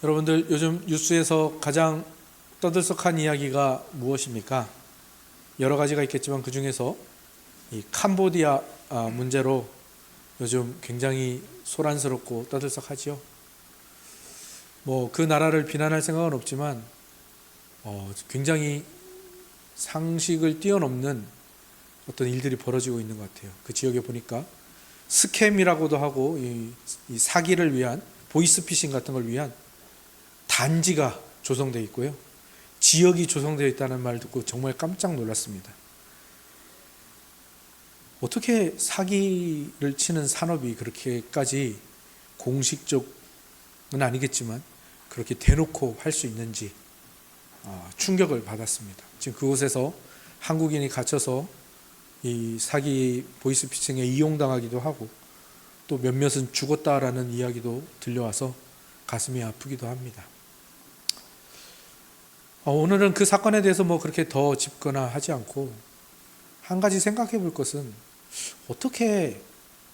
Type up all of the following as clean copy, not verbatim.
여러분들 요즘 뉴스에서 가장 떠들썩한 이야기가 무엇입니까? 여러 가지가 있겠지만 그 중에서 이 캄보디아 문제로 요즘 굉장히 소란스럽고 떠들썩하지요. 그 나라를 비난할 생각은 없지만 굉장히 상식을 뛰어넘는 어떤 일들이 벌어지고 있는 것 같아요. 그 지역에 보니까 스캠이라고도 하고 이 사기를 위한 보이스피싱 같은 걸 위한 단지가 조성되어 있고요. 지역이 조성되어 있다는 말 듣고 정말 깜짝 놀랐습니다. 어떻게 사기를 치는 산업이 그렇게까지 공식적은 아니겠지만 그렇게 대놓고 할 수 있는지 충격을 받았습니다. 지금 그곳에서 한국인이 갇혀서 이 사기 보이스피싱에 이용당하기도 하고 또 몇몇은 죽었다라는 이야기도 들려와서 가슴이 아프기도 합니다. 오늘은 그 사건에 대해서 그렇게 더 짚거나 하지 않고 한 가지 생각해 볼 것은 어떻게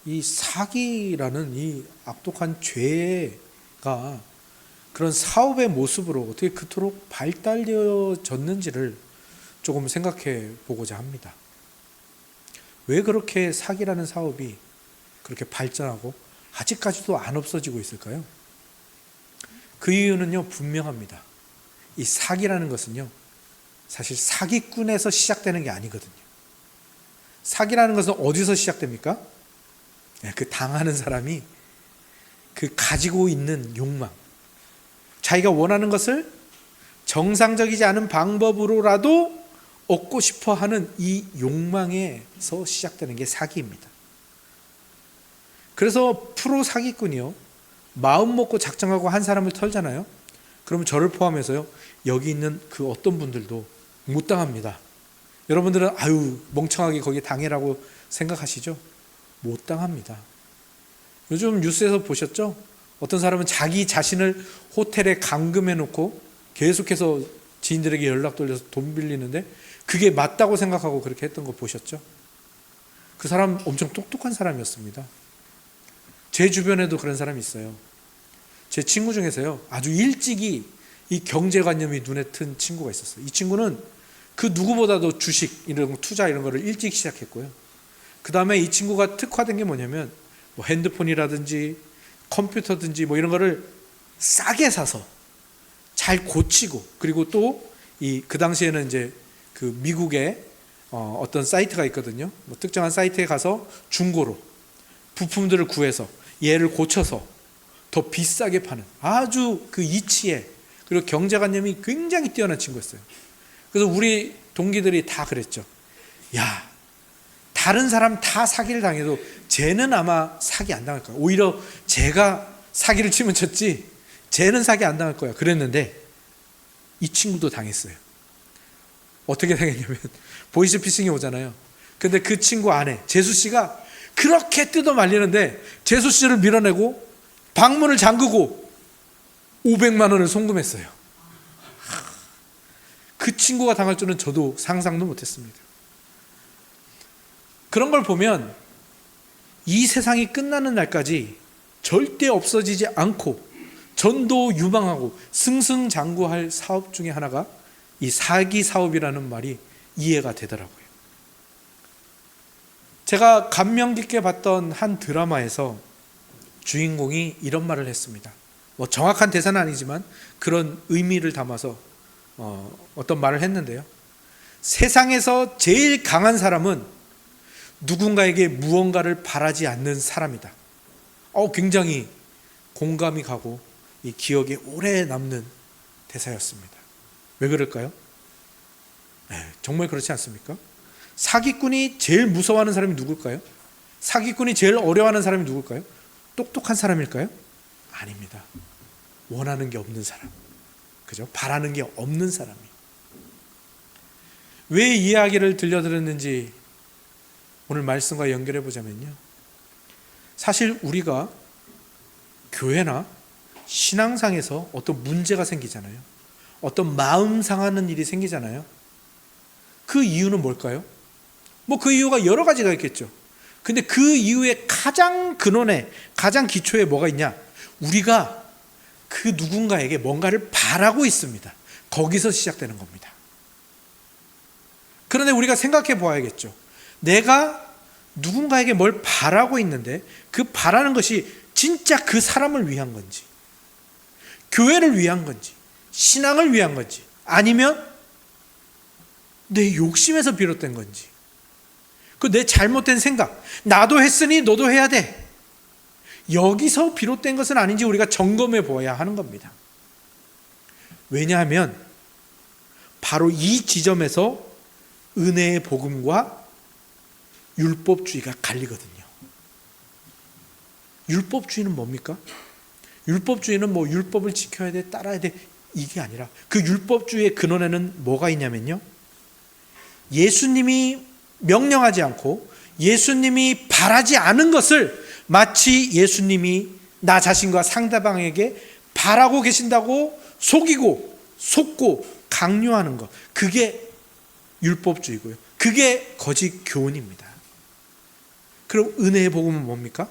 이 사기라는 이 악독한 죄가 그런 사업의 모습으로 어떻게 그토록 발달되어졌는지를 조금 생각해 보고자 합니다. 왜 그렇게 사기라는 사업이 그렇게 발전하고 아직까지도 안 없어지고 있을까요? 그 이유는요, 분명합니다. 이 사기라는 것은요, 사실 사기꾼에서 시작되는 게 아니거든요. 사기라는 것은 어디서 시작됩니까? 그 당하는 사람이 그 가지고 있는 욕망, 자기가 원하는 것을 정상적이지 않은 방법으로라도 얻고 싶어 하는 이 욕망에서 시작되는 게 사기입니다. 그래서 프로 사기꾼이요, 마음 먹고 작정하고 한 사람을 털잖아요. 그러면 저를 포함해서요, 여기 있는 그 어떤 분들도 못 당합니다. 여러분들은 멍청하게 거기에 당해라고 생각하시죠? 못 당합니다. 요즘 뉴스에서 보셨죠? 어떤 사람은 자기 자신을 호텔에 감금해 놓고 계속해서 지인들에게 연락 돌려서 돈 빌리는데 그게 맞다고 생각하고 그렇게 했던 거 보셨죠? 그 사람 엄청 똑똑한 사람이었습니다. 제 주변에도 그런 사람이 있어요. 제 친구 중에서요, 아주 일찍이 이 경제관념이 눈에 튼 친구가 있었어요. 이 친구는 그 누구보다도 주식, 이런 투자 이런 거를 일찍 시작했고요. 그 다음에 이 친구가 특화된 게 뭐냐면 핸드폰이라든지 컴퓨터든지 이런 거를 싸게 사서 잘 고치고, 그리고 또 그 당시에는 이제 그 미국에 어떤 사이트가 있거든요. 특정한 사이트에 가서 중고로 부품들을 구해서 얘를 고쳐서 더 비싸게 파는 아주 그 이치에, 그리고 경제관념이 굉장히 뛰어난 친구였어요. 그래서 우리 동기들이 다 그랬죠. 야, 다른 사람 다 사기를 당해도 쟤는 아마 사기 안 당할 거야. 오히려 제가 사기를 치면 쳤지 쟤는 사기 안 당할 거야. 그랬는데 이 친구도 당했어요. 어떻게 당했냐면 보이스피싱이 오잖아요. 근데 그 친구 아내 재수씨가 그렇게 뜯어 말리는데 재수씨를 밀어내고 방문을 잠그고 500만 원을 송금했어요. 그 친구가 당할 줄은 저도 상상도 못했습니다. 그런 걸 보면 이 세상이 끝나는 날까지 절대 없어지지 않고 전도 유망하고 승승장구할 사업 중에 하나가 이 사기 사업이라는 말이 이해가 되더라고요. 제가 감명 깊게 봤던 한 드라마에서 주인공이 이런 말을 했습니다. 정확한 대사는 아니지만 그런 의미를 담아서 어떤 말을 했는데요. 세상에서 제일 강한 사람은 누군가에게 무언가를 바라지 않는 사람이다. 굉장히 공감이 가고 이 기억에 오래 남는 대사였습니다. 왜 그럴까요? 정말 그렇지 않습니까? 사기꾼이 제일 무서워하는 사람이 누굴까요? 사기꾼이 제일 어려워하는 사람이 누굴까요? 똑똑한 사람일까요? 아닙니다. 원하는 게 없는 사람, 그죠? 바라는 게 없는 사람이. 왜 이 이야기를 들려드렸는지 오늘 말씀과 연결해 보자면요, 사실 우리가 교회나 신앙상에서 어떤 문제가 생기잖아요. 어떤 마음 상하는 일이 생기잖아요. 그 이유는 뭘까요? 그 이유가 여러 가지가 있겠죠. 근데 그 이유의 가장 근원에, 가장 기초에 뭐가 있냐? 우리가 그 누군가에게 뭔가를 바라고 있습니다. 거기서 시작되는 겁니다. 그런데 우리가 생각해 보아야겠죠. 내가 누군가에게 뭘 바라고 있는데 그 바라는 것이 진짜 그 사람을 위한 건지, 교회를 위한 건지, 신앙을 위한 건지, 아니면 내 욕심에서 비롯된 건지, 그 내 잘못된 생각, 나도 했으니 너도 해야 돼, 여기서 비롯된 것은 아닌지 우리가 점검해 보아야 하는 겁니다. 왜냐하면 바로 이 지점에서 은혜의 복음과 율법주의가 갈리거든요. 율법주의는 뭡니까? 율법주의는 뭐 율법을 지켜야 돼, 따라야 돼, 이게 아니라 그 율법주의의 근원에는 뭐가 있냐면요, 예수님이 명령하지 않고 예수님이 바라지 않은 것을 마치 예수님이 나 자신과 상대방에게 바라고 계신다고 속이고 속고 강요하는 것, 그게 율법주의고요. 그게 거짓 교훈입니다. 그럼 은혜의 복음은 뭡니까?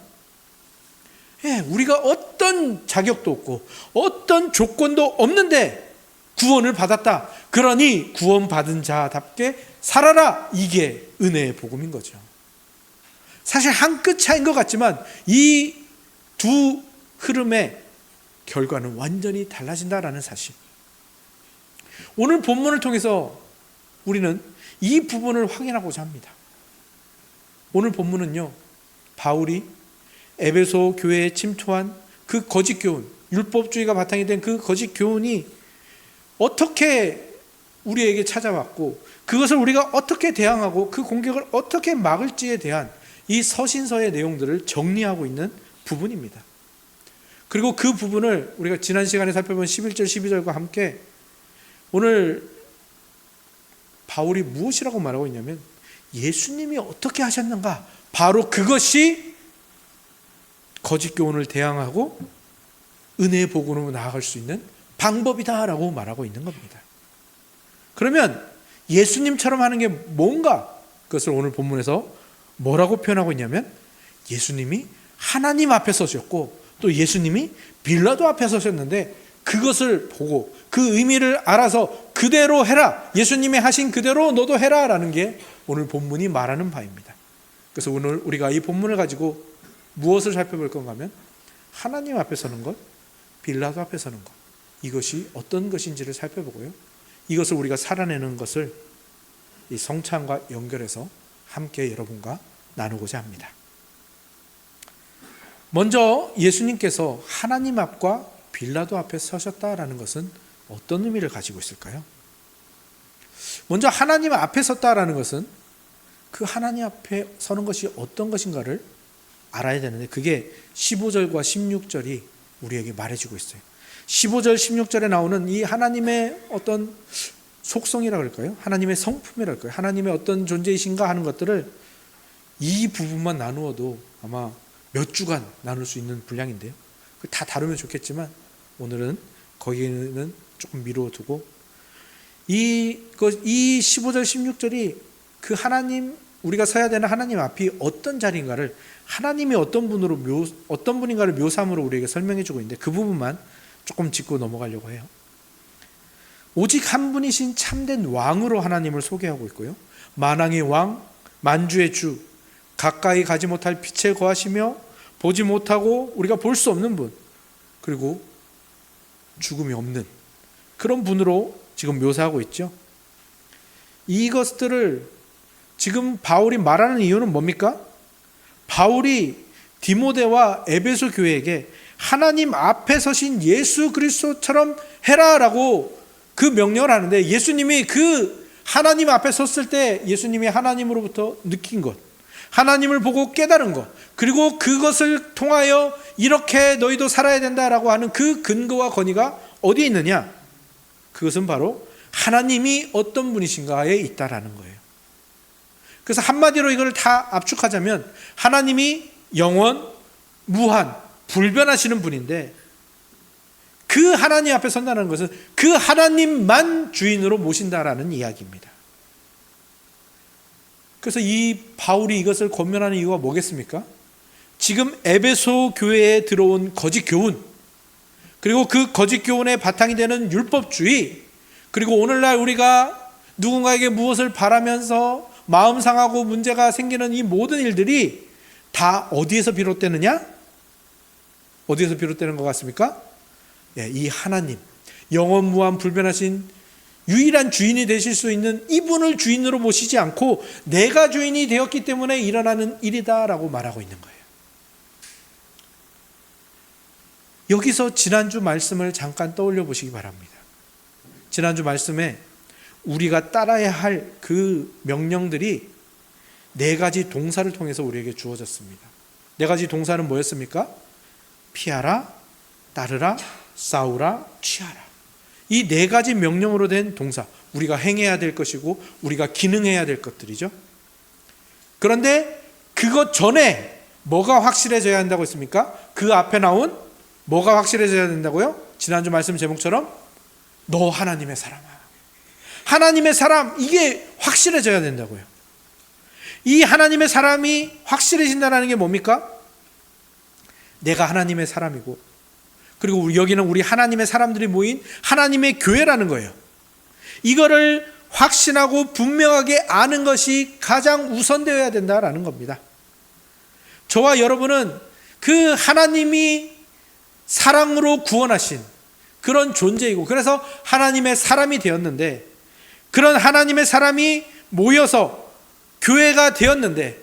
우리가 어떤 자격도 없고 어떤 조건도 없는데 구원을 받았다, 그러니 구원받은 자답게 살아라, 이게 은혜의 복음인 거죠. 사실 한 끗 차이인 것 같지만 이 두 흐름의 결과는 완전히 달라진다라는 사실, 오늘 본문을 통해서 우리는 이 부분을 확인하고자 합니다. 오늘 본문은요, 바울이 에베소 교회에 침투한 그 거짓 교훈, 율법주의가 바탕이 된 그 거짓 교훈이 어떻게 우리에게 찾아왔고 그것을 우리가 어떻게 대항하고 그 공격을 어떻게 막을지에 대한 이 서신서의 내용들을 정리하고 있는 부분입니다. 그리고 그 부분을 우리가 지난 시간에 살펴본 11절 12절과 함께 오늘 바울이 무엇이라고 말하고 있냐면, 예수님이 어떻게 하셨는가, 바로 그것이 거짓 교훈을 대항하고 은혜의 복음으로 나아갈 수 있는 방법이다라고 말하고 있는 겁니다. 그러면 예수님처럼 하는 게 뭔가, 그것을 오늘 본문에서 뭐라고 표현하고 있냐면, 예수님이 하나님 앞에 서셨고 또 예수님이 빌라도 앞에 서셨는데 그것을 보고 그 의미를 알아서 그대로 해라, 예수님이 하신 그대로 너도 해라 라는 게 오늘 본문이 말하는 바입니다. 그래서 오늘 우리가 이 본문을 가지고 무엇을 살펴볼 건가 하면, 하나님 앞에 서는 것, 빌라도 앞에 서는 것, 이것이 어떤 것인지를 살펴보고요, 이것을 우리가 살아내는 것을 이 성찬과 연결해서 함께 여러분과 나누고자 합니다. 먼저 예수님께서 하나님 앞과 빌라도 앞에 서셨다라는 것은 어떤 의미를 가지고 있을까요? 먼저 하나님 앞에 섰다라는 것은 그 하나님 앞에 서는 것이 어떤 것인가를 알아야 되는데, 그게 15절과 16절이 우리에게 말해주고 있어요. 15절 16절에 나오는 이 하나님의 어떤 속성이라 그럴까요? 하나님의 성품이라 그럴까요? 하나님의 어떤 존재이신가 하는 것들을 이 부분만 나누어도 아마 몇 주간 나눌 수 있는 분량인데요, 다 다루면 좋겠지만 오늘은 거기는 조금 미루어두고 이 15절 16절이 그 하나님, 우리가 서야 되는 하나님 앞이 어떤 자리인가를, 하나님이 어떤 분인가를 묘사함으로 우리에게 설명해주고 있는데, 그 부분만 조금 짚고 넘어가려고 해요. 오직 한 분이신 참된 왕으로 하나님을 소개하고 있고요, 만왕의 왕, 만주의 주, 가까이 가지 못할 빛에 거하시며 보지 못하고 우리가 볼 수 없는 분, 그리고 죽음이 없는 그런 분으로 지금 묘사하고 있죠. 이것들을 지금 바울이 말하는 이유는 뭡니까? 바울이 디모데와 에베소 교회에게 하나님 앞에 서신 예수 그리스도처럼 해라라고 그 명령을 하는데, 예수님이 그 하나님 앞에 섰을 때 예수님이 하나님으로부터 느낀 것, 하나님을 보고 깨달은 것, 그리고 그것을 통하여 이렇게 너희도 살아야 된다라고 하는 그 근거와 권위가 어디에 있느냐? 그것은 바로 하나님이 어떤 분이신가에 있다라는 거예요. 그래서 한마디로 이걸 다 압축하자면, 하나님이 영원, 무한, 불변하시는 분인데, 그 하나님 앞에 선다는 것은 그 하나님만 주인으로 모신다라는 이야기입니다. 그래서 이 바울이 이것을 권면하는 이유가 뭐겠습니까? 지금 에베소 교회에 들어온 거짓 교훈, 그리고 그 거짓 교훈의 바탕이 되는 율법주의, 그리고 오늘날 우리가 누군가에게 무엇을 바라면서 마음 상하고 문제가 생기는 이 모든 일들이 다 어디에서 비롯되느냐? 어디에서 비롯되는 것 같습니까? 이 하나님, 영원 무한 불변하신 유일한 주인이 되실 수 있는 이분을 주인으로 모시지 않고 내가 주인이 되었기 때문에 일어나는 일이다라고 말하고 있는 거예요. 여기서 지난주 말씀을 잠깐 떠올려 보시기 바랍니다. 지난주 말씀에 우리가 따라야 할 그 명령들이 네 가지 동사를 통해서 우리에게 주어졌습니다. 네 가지 동사는 뭐였습니까? 피하라, 따르라, 싸우라, 취하라. 이 네 가지 명령으로 된 동사, 우리가 행해야 될 것이고 우리가 기능해야 될 것들이죠. 그런데 그것 전에 뭐가 확실해져야 한다고 했습니까? 그 앞에 나온 뭐가 확실해져야 된다고요? 지난주 말씀 제목처럼 너 하나님의 사람아. 하나님의 사람, 이게 확실해져야 된다고요. 이 하나님의 사람이 확실해진다는 게 뭡니까? 내가 하나님의 사람이고, 그리고 여기는 우리 하나님의 사람들이 모인 하나님의 교회라는 거예요. 이거를 확신하고 분명하게 아는 것이 가장 우선되어야 된다라는 겁니다. 저와 여러분은 그 하나님이 사랑으로 구원하신 그런 존재이고, 그래서 하나님의 사람이 되었는데, 그런 하나님의 사람이 모여서 교회가 되었는데,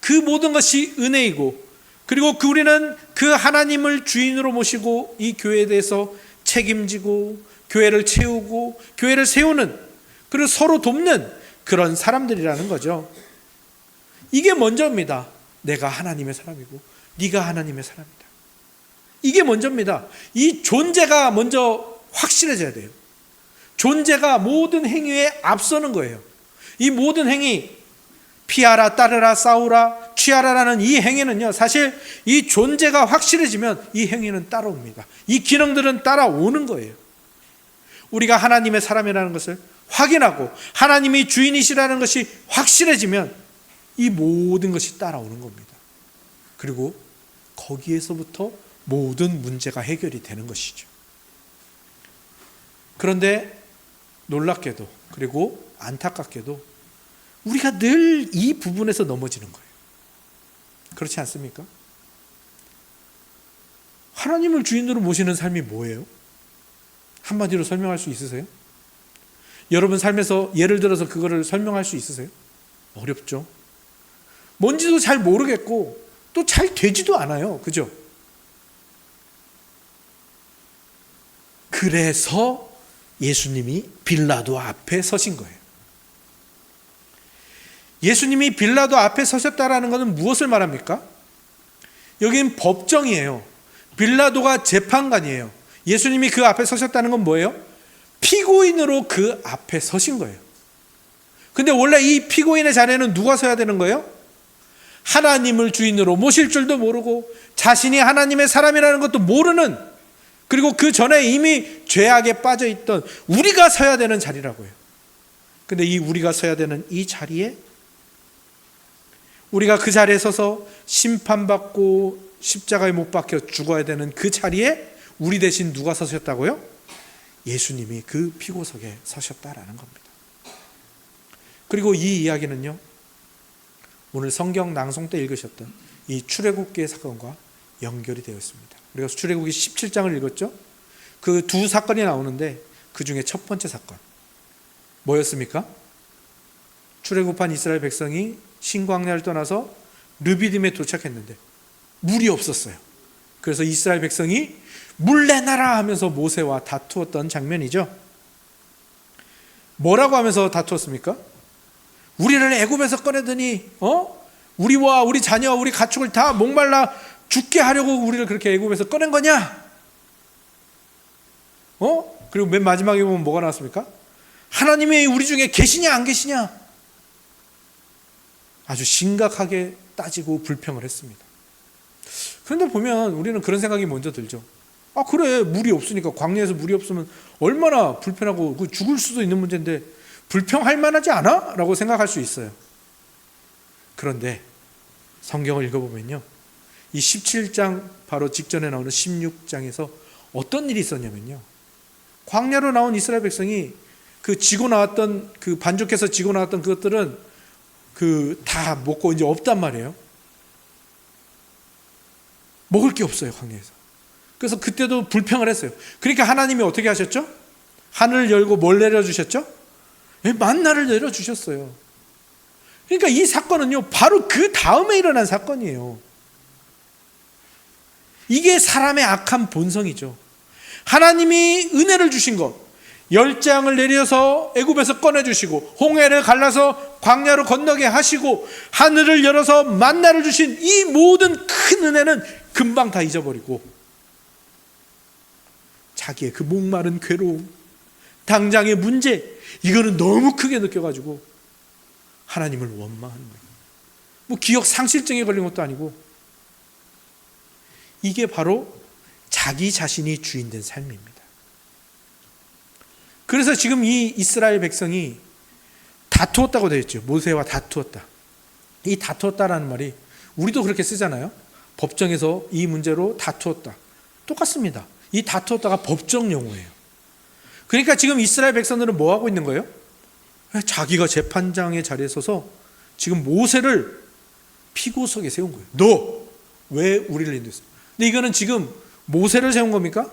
그 모든 것이 은혜이고, 그리고 우리는 그 하나님을 주인으로 모시고 이 교회에 대해서 책임지고 교회를 채우고 교회를 세우는, 그리고 서로 돕는 그런 사람들이라는 거죠. 이게 먼저입니다. 내가 하나님의 사람이고 네가 하나님의 사람이다. 이게 먼저입니다. 이 존재가 먼저 확실해져야 돼요. 존재가 모든 행위에 앞서는 거예요. 이 모든 행위, 피하라, 따르라, 싸우라, 취하라라는 이 행위는요, 사실 이 존재가 확실해지면 이 행위는 따라옵니다. 이 기능들은 따라오는 거예요. 우리가 하나님의 사람이라는 것을 확인하고 하나님이 주인이시라는 것이 확실해지면 이 모든 것이 따라오는 겁니다. 그리고 거기에서부터 모든 문제가 해결이 되는 것이죠. 그런데 놀랍게도, 그리고 안타깝게도 우리가 늘 이 부분에서 넘어지는 거예요. 그렇지 않습니까? 하나님을 주인으로 모시는 삶이 뭐예요? 한마디로 설명할 수 있으세요? 여러분 삶에서 예를 들어서 그거를 설명할 수 있으세요? 어렵죠. 뭔지도 잘 모르겠고 또 잘 되지도 않아요. 그죠? 그래서 예수님이 빌라도 앞에 서신 거예요. 예수님이 빌라도 앞에 서셨다라는 것은 무엇을 말합니까? 여긴 법정이에요. 빌라도가 재판관이에요. 예수님이 그 앞에 서셨다는 건 뭐예요? 피고인으로 그 앞에 서신 거예요. 근데 원래 이 피고인의 자리에는 누가 서야 되는 거예요? 하나님을 주인으로 모실 줄도 모르고 자신이 하나님의 사람이라는 것도 모르는, 그리고 그 전에 이미 죄악에 빠져 있던 우리가 서야 되는 자리라고요. 근데 이 우리가 서야 되는 이 자리에, 우리가 그 자리에 서서 심판받고 십자가에 못 박혀 죽어야 되는 그 자리에 우리 대신 누가 서셨다고요? 예수님이 그 피고석에 서셨다라는 겁니다. 그리고 이 이야기는요, 오늘 성경 낭송 때 읽으셨던 이 출애굽기의 사건과 연결이 되어 있습니다. 우리가 출애굽기 17장을 읽었죠? 그 두 사건이 나오는데 그 중에 첫 번째 사건 뭐였습니까? 출애굽한 이스라엘 백성이 신광야를 떠나서 르비딤에 도착했는데 물이 없었어요. 그래서 이스라엘 백성이 물 내놔라 하면서 모세와 다투었던 장면이죠. 뭐라고 하면서 다투었습니까? 우리를 애굽에서 꺼내더니 우리와 우리 자녀와 우리 가축을 다 목말라 죽게 하려고 우리를 그렇게 애굽에서 꺼낸 거냐? 그리고 맨 마지막에 보면 뭐가 나왔습니까? 하나님이 우리 중에 계시냐 안 계시냐? 아주 심각하게 따지고 불평을 했습니다. 그런데 보면 우리는 그런 생각이 먼저 들죠. 아 그래, 물이 없으니까, 광야에서 물이 없으면 얼마나 불편하고 죽을 수도 있는 문제인데 불평할 만하지 않아? 라고 생각할 수 있어요. 그런데 성경을 읽어보면요, 이 17장 바로 직전에 나오는 16장에서 어떤 일이 있었냐면요. 광야로 나온 이스라엘 백성이 그 지고 나왔던 그 반죽해서 지고 나왔던 그것들은 그 다 먹고 이제 없단 말이에요. 먹을 게 없어요, 광야에서. 그래서 그때도 불평을 했어요. 그러니까 하나님이 어떻게 하셨죠? 하늘을 열고 뭘 내려주셨죠? 만나를 내려주셨어요. 그러니까 이 사건은요, 바로 그 다음에 일어난 사건이에요. 이게 사람의 악한 본성이죠. 하나님이 은혜를 주신 것, 열장을 내려서 애굽에서 꺼내주시고 홍해를 갈라서 광야로 건너게 하시고 하늘을 열어서 만나를 주신 이 모든 큰 은혜는 금방 다 잊어버리고 자기의 그 목마른 괴로움, 당장의 문제, 이거는 너무 크게 느껴가지고 하나님을 원망하는 거예요. 뭐 기억 상실증에 걸린 것도 아니고, 이게 바로 자기 자신이 주인된 삶입니다. 그래서 지금 이 이스라엘 백성이 다투었다고 되어 있죠. 모세와 다투었다. 이 다투었다라는 말이 우리도 그렇게 쓰잖아요. 법정에서 이 문제로 다투었다. 똑같습니다. 이 다투었다가 법정 용어예요. 그러니까 지금 이스라엘 백성들은 뭐 하고 있는 거예요? 자기가 재판장의 자리에 서서 지금 모세를 피고석에 세운 거예요. 너 왜 우리를 인도했어? 근데 이거는 지금 모세를 세운 겁니까?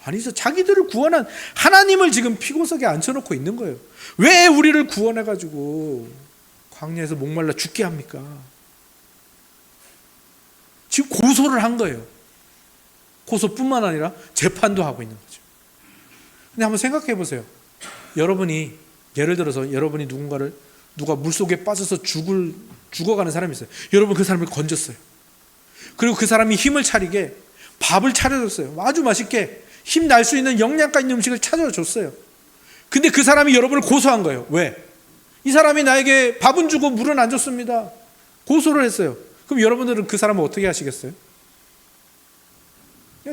아니죠. 자기들을 구원한 하나님을 지금 피고석에 앉혀놓고 있는 거예요. 왜 우리를 구원해가지고 광야에서 목말라 죽게 합니까? 지금 고소를 한 거예요. 고소뿐만 아니라 재판도 하고 있는 거죠. 근데 한번 생각해 보세요. 여러분이, 예를 들어서 여러분이 누가 물속에 빠져서 죽어가는 사람이 있어요. 여러분 그 사람을 건졌어요. 그리고 그 사람이 힘을 차리게 밥을 차려줬어요. 아주 맛있게 힘 날 수 있는 영양가 있는 음식을 차려줬어요. 근데 그 사람이 여러분을 고소한 거예요. 왜? 이 사람이 나에게 밥은 주고 물은 안 줬습니다. 고소를 했어요. 그럼 여러분들은 그 사람을 어떻게 하시겠어요?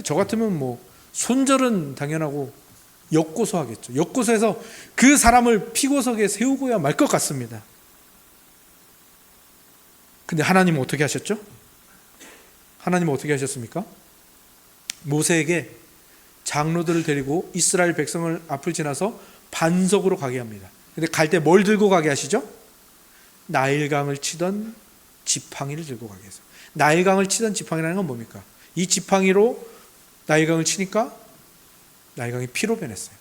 저 같으면 뭐 손절은 당연하고 역고소하겠죠. 역고소해서 그 사람을 피고석에 세우고야 말 것 같습니다. 근데 하나님은 어떻게 하셨죠? 하나님은 어떻게 하셨습니까? 모세에게 장로들을 데리고 이스라엘 백성을 앞을 지나서 반석으로 가게 합니다. 근데 갈 때 뭘 들고 가게 하시죠? 나일강을 치던 지팡이를 들고 가게 해서. 나일강을 치던 지팡이라는 건 뭡니까? 이 지팡이로 나일강을 치니까 나일강이 피로 변했어요.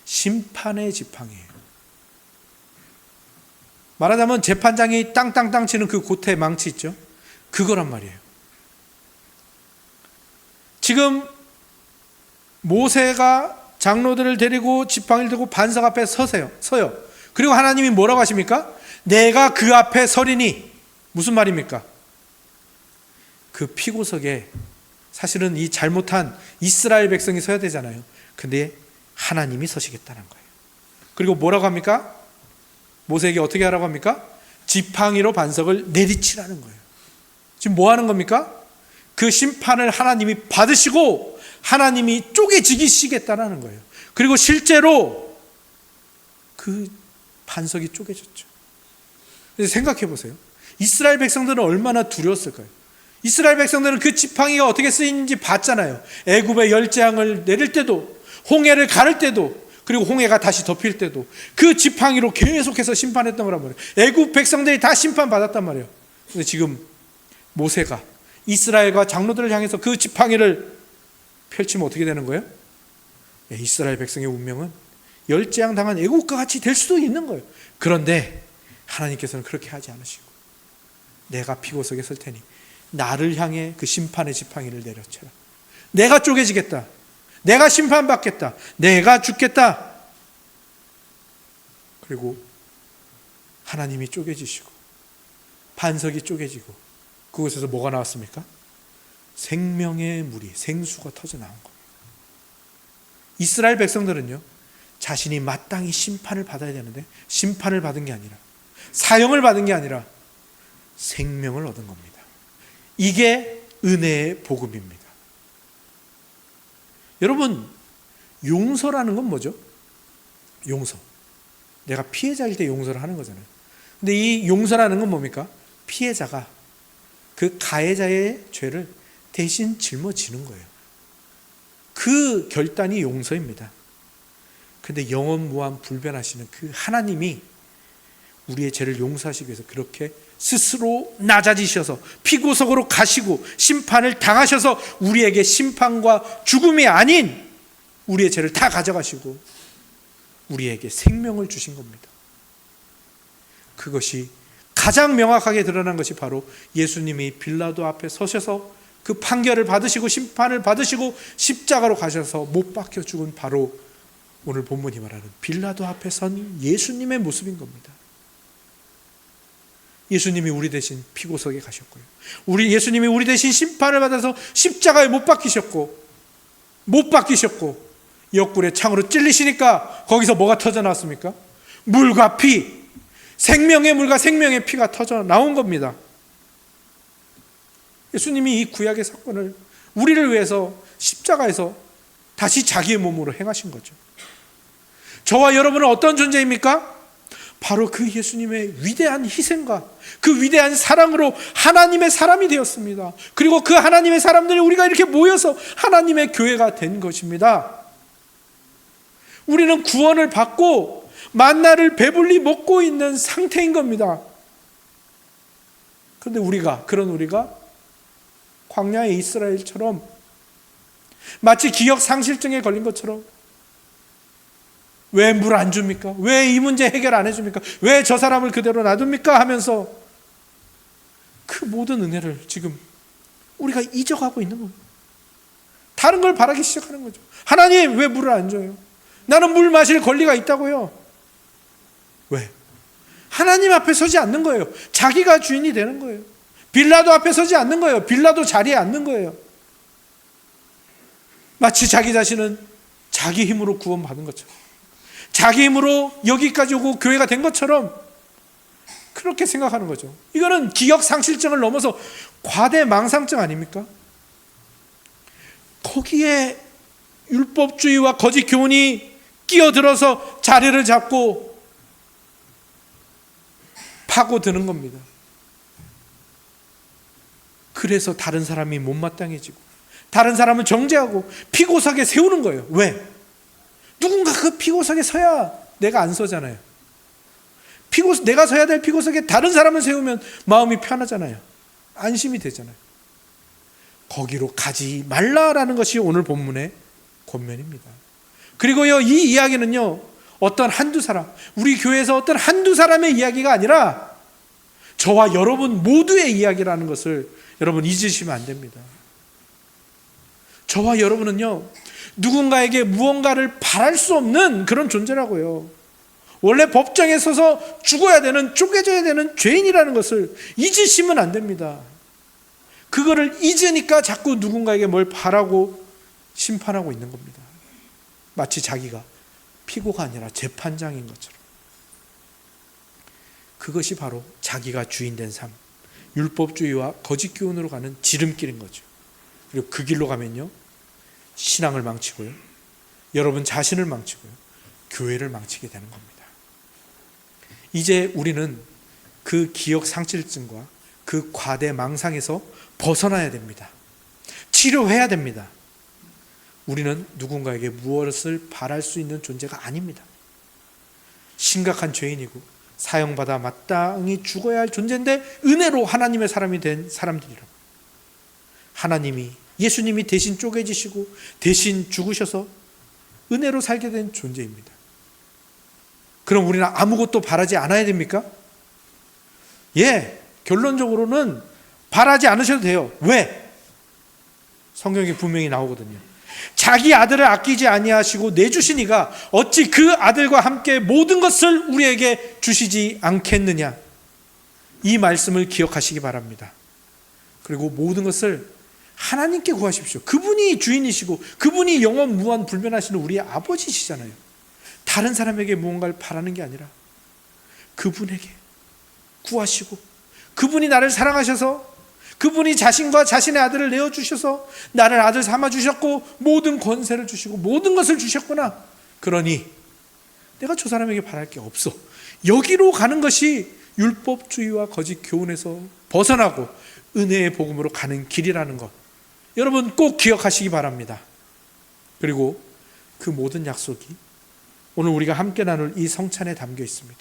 심판의 지팡이에요. 말하자면 재판장이 땅땅땅 치는 그 고태 망치 있죠? 그거란 말이에요. 지금 모세가 장로들을 데리고 지팡이를 들고 반석 앞에 서요. 그리고 하나님이 뭐라고 하십니까? 내가 그 앞에 서리니. 무슨 말입니까? 그 피고석에 사실은 이 잘못한 이스라엘 백성이 서야 되잖아요. 근데 하나님이 서시겠다는 거예요. 그리고 뭐라고 합니까? 모세에게 어떻게 하라고 합니까? 지팡이로 반석을 내리치라는 거예요. 지금 뭐 하는 겁니까? 그 심판을 하나님이 받으시고 하나님이 쪼개지시겠다는 거예요. 그리고 실제로 그 반석이 쪼개졌죠. 생각해 보세요. 이스라엘 백성들은 얼마나 두려웠을까요? 이스라엘 백성들은 그 지팡이가 어떻게 쓰이는지 봤잖아요. 애굽의 열재앙을 내릴 때도, 홍해를 가를 때도, 그리고 홍해가 다시 덮일 때도 그 지팡이로 계속해서 심판했던 거란 말이에요. 애굽 백성들이 다 심판받았단 말이에요. 근데 지금 모세가 이스라엘과 장로들을 향해서 그 지팡이를 펼치면 어떻게 되는 거예요? 이스라엘 백성의 운명은 열재앙 당한 애국과 같이 될 수도 있는 거예요. 그런데 하나님께서는 그렇게 하지 않으시고 내가 피고석에 설 테니 나를 향해 그 심판의 지팡이를 내려쳐라. 내가 쪼개지겠다. 내가 심판받겠다. 내가 죽겠다. 그리고 하나님이 쪼개지시고 반석이 쪼개지고 그곳에서 뭐가 나왔습니까? 생명의 물이, 생수가 터져나온 겁니다. 이스라엘 백성들은요, 자신이 마땅히 심판을 받아야 되는데 심판을 받은 게 아니라, 사형을 받은 게 아니라 생명을 얻은 겁니다. 이게 은혜의 복음입니다. 여러분, 용서라는 건 뭐죠? 용서. 내가 피해자일 때 용서를 하는 거잖아요. 근데 이 용서라는 건 뭡니까? 피해자가 그 가해자의 죄를 대신 짊어지는 거예요. 그 결단이 용서입니다. 근데 영원 무한 불변하시는 그 하나님이 우리의 죄를 용서하시기 위해서 그렇게 스스로 낮아지셔서 피고석으로 가시고 심판을 당하셔서 우리에게 심판과 죽음이 아닌 우리의 죄를 다 가져가시고 우리에게 생명을 주신 겁니다. 그것이 가장 명확하게 드러난 것이 바로 예수님이 빌라도 앞에 서셔서 그 판결을 받으시고 심판을 받으시고 십자가로 가셔서 못 박혀 죽은 바로 오늘 본문이 말하는 빌라도 앞에 선 예수님의 모습인 겁니다. 예수님이 우리 대신 피고석에 가셨고요. 예수님이 우리 대신 심판을 받아서 십자가에 못 박히셨고 옆구리에 창으로 찔리시니까 거기서 뭐가 터져 나왔습니까? 물과 피, 생명의 물과 생명의 피가 터져 나온 겁니다. 예수님이 이 구약의 사건을 우리를 위해서 십자가에서 다시 자기의 몸으로 행하신 거죠. 저와 여러분은 어떤 존재입니까? 바로 그 예수님의 위대한 희생과 그 위대한 사랑으로 하나님의 사람이 되었습니다. 그리고 그 하나님의 사람들이 우리가 이렇게 모여서 하나님의 교회가 된 것입니다. 우리는 구원을 받고 만나를 배불리 먹고 있는 상태인 겁니다. 그런데 우리가 광야의 이스라엘처럼 마치 기억상실증에 걸린 것처럼 왜 물 안 줍니까? 왜 이 문제 해결 안 해줍니까? 왜 저 사람을 그대로 놔둡니까? 하면서 그 모든 은혜를 지금 우리가 잊어가고 있는 겁니다. 다른 걸 바라기 시작하는 거죠. 하나님 왜 물을 안 줘요? 나는 물 마실 권리가 있다고요. 왜? 하나님 앞에 서지 않는 거예요. 자기가 주인이 되는 거예요. 빌라도 앞에 서지 않는 거예요. 빌라도 자리에 앉는 거예요. 마치 자기 자신은 자기 힘으로 구원받은 것처럼, 자기 힘으로 여기까지 오고 교회가 된 것처럼 그렇게 생각하는 거죠. 이거는 기억상실증을 넘어서 과대망상증 아닙니까? 거기에 율법주의와 거짓 교훈이 끼어들어서 자리를 잡고 파고드는 겁니다. 그래서 다른 사람이 못마땅해지고 다른 사람은 정죄하고 피고석에 세우는 거예요. 왜? 누군가 그 피고석에 서야 내가 안 서잖아요. 내가 서야 될 피고석에 다른 사람을 세우면 마음이 편하잖아요. 안심이 되잖아요. 거기로 가지 말라라는 것이 오늘 본문의 권면입니다. 그리고요, 이 이야기는요, 어떤 한두 사람, 우리 교회에서 어떤 한두 사람의 이야기가 아니라 저와 여러분 모두의 이야기라는 것을 여러분 잊으시면 안 됩니다. 저와 여러분은요, 누군가에게 무언가를 바랄 수 없는 그런 존재라고요. 원래 법정에 서서 죽어야 되는, 쪼개져야 되는 죄인이라는 것을 잊으시면 안 됩니다. 그거를 잊으니까 자꾸 누군가에게 뭘 바라고 심판하고 있는 겁니다. 마치 자기가 피고가 아니라 재판장인 것처럼. 그것이 바로 자기가 주인된 삶, 율법주의와 거짓 교훈으로 가는 지름길인 거죠. 그리고 그 길로 가면요, 신앙을 망치고요, 여러분 자신을 망치고요, 교회를 망치게 되는 겁니다. 이제 우리는 그 기억 상실증과 그 과대 망상에서 벗어나야 됩니다. 치료해야 됩니다. 우리는 누군가에게 무엇을 바랄 수 있는 존재가 아닙니다. 심각한 죄인이고 사형받아 마땅히 죽어야 할 존재인데 은혜로 하나님의 사람이 된 사람들이라고. 하나님이, 예수님이 대신 쪼개지시고 대신 죽으셔서 은혜로 살게 된 존재입니다. 그럼 우리는 아무것도 바라지 않아야 됩니까? 예, 결론적으로는 바라지 않으셔도 돼요. 왜? 성경에 분명히 나오거든요. 자기 아들을 아끼지 아니하시고 내주시니가 어찌 그 아들과 함께 모든 것을 우리에게 주시지 않겠느냐. 이 말씀을 기억하시기 바랍니다. 그리고 모든 것을 하나님께 구하십시오. 그분이 주인이시고 그분이 영원 무한 불변하시는 우리의 아버지시잖아요. 다른 사람에게 무언가를 바라는 게 아니라 그분에게 구하시고, 그분이 나를 사랑하셔서 그분이 자신과 자신의 아들을 내어주셔서 나를 아들 삼아주셨고 모든 권세를 주시고 모든 것을 주셨구나. 그러니 내가 저 사람에게 바랄 게 없어. 여기로 가는 것이 율법주의와 거짓 교훈에서 벗어나고 은혜의 복음으로 가는 길이라는 것, 여러분 꼭 기억하시기 바랍니다. 그리고 그 모든 약속이 오늘 우리가 함께 나눌 이 성찬에 담겨 있습니다.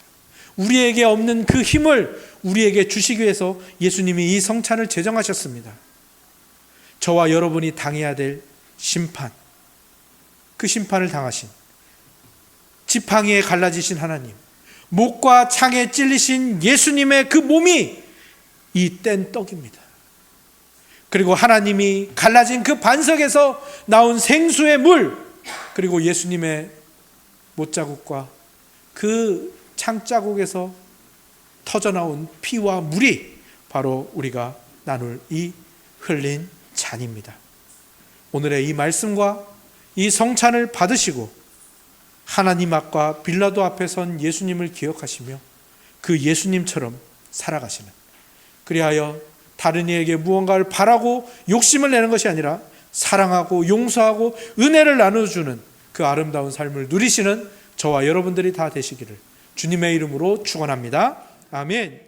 우리에게 없는 그 힘을 우리에게 주시기 위해서 예수님이 이 성찬을 제정하셨습니다. 저와 여러분이 당해야 될 심판, 그 심판을 당하신 지팡이에 갈라지신 하나님, 목과 창에 찔리신 예수님의 그 몸이 이 뗀 떡입니다. 그리고 하나님이 갈라진 그 반석에서 나온 생수의 물, 그리고 예수님의 못자국과 그 창자국에서 터져나온 피와 물이 바로 우리가 나눌 이 흘린 잔입니다. 오늘의 이 말씀과 이 성찬을 받으시고 하나님 앞과 빌라도 앞에 선 예수님을 기억하시며 그 예수님처럼 살아가시는, 그리하여 다른 이에게 무언가를 바라고 욕심을 내는 것이 아니라 사랑하고 용서하고 은혜를 나눠주는 그 아름다운 삶을 누리시는 저와 여러분들이 다 되시기를 주님의 이름으로 축원합니다. 아멘.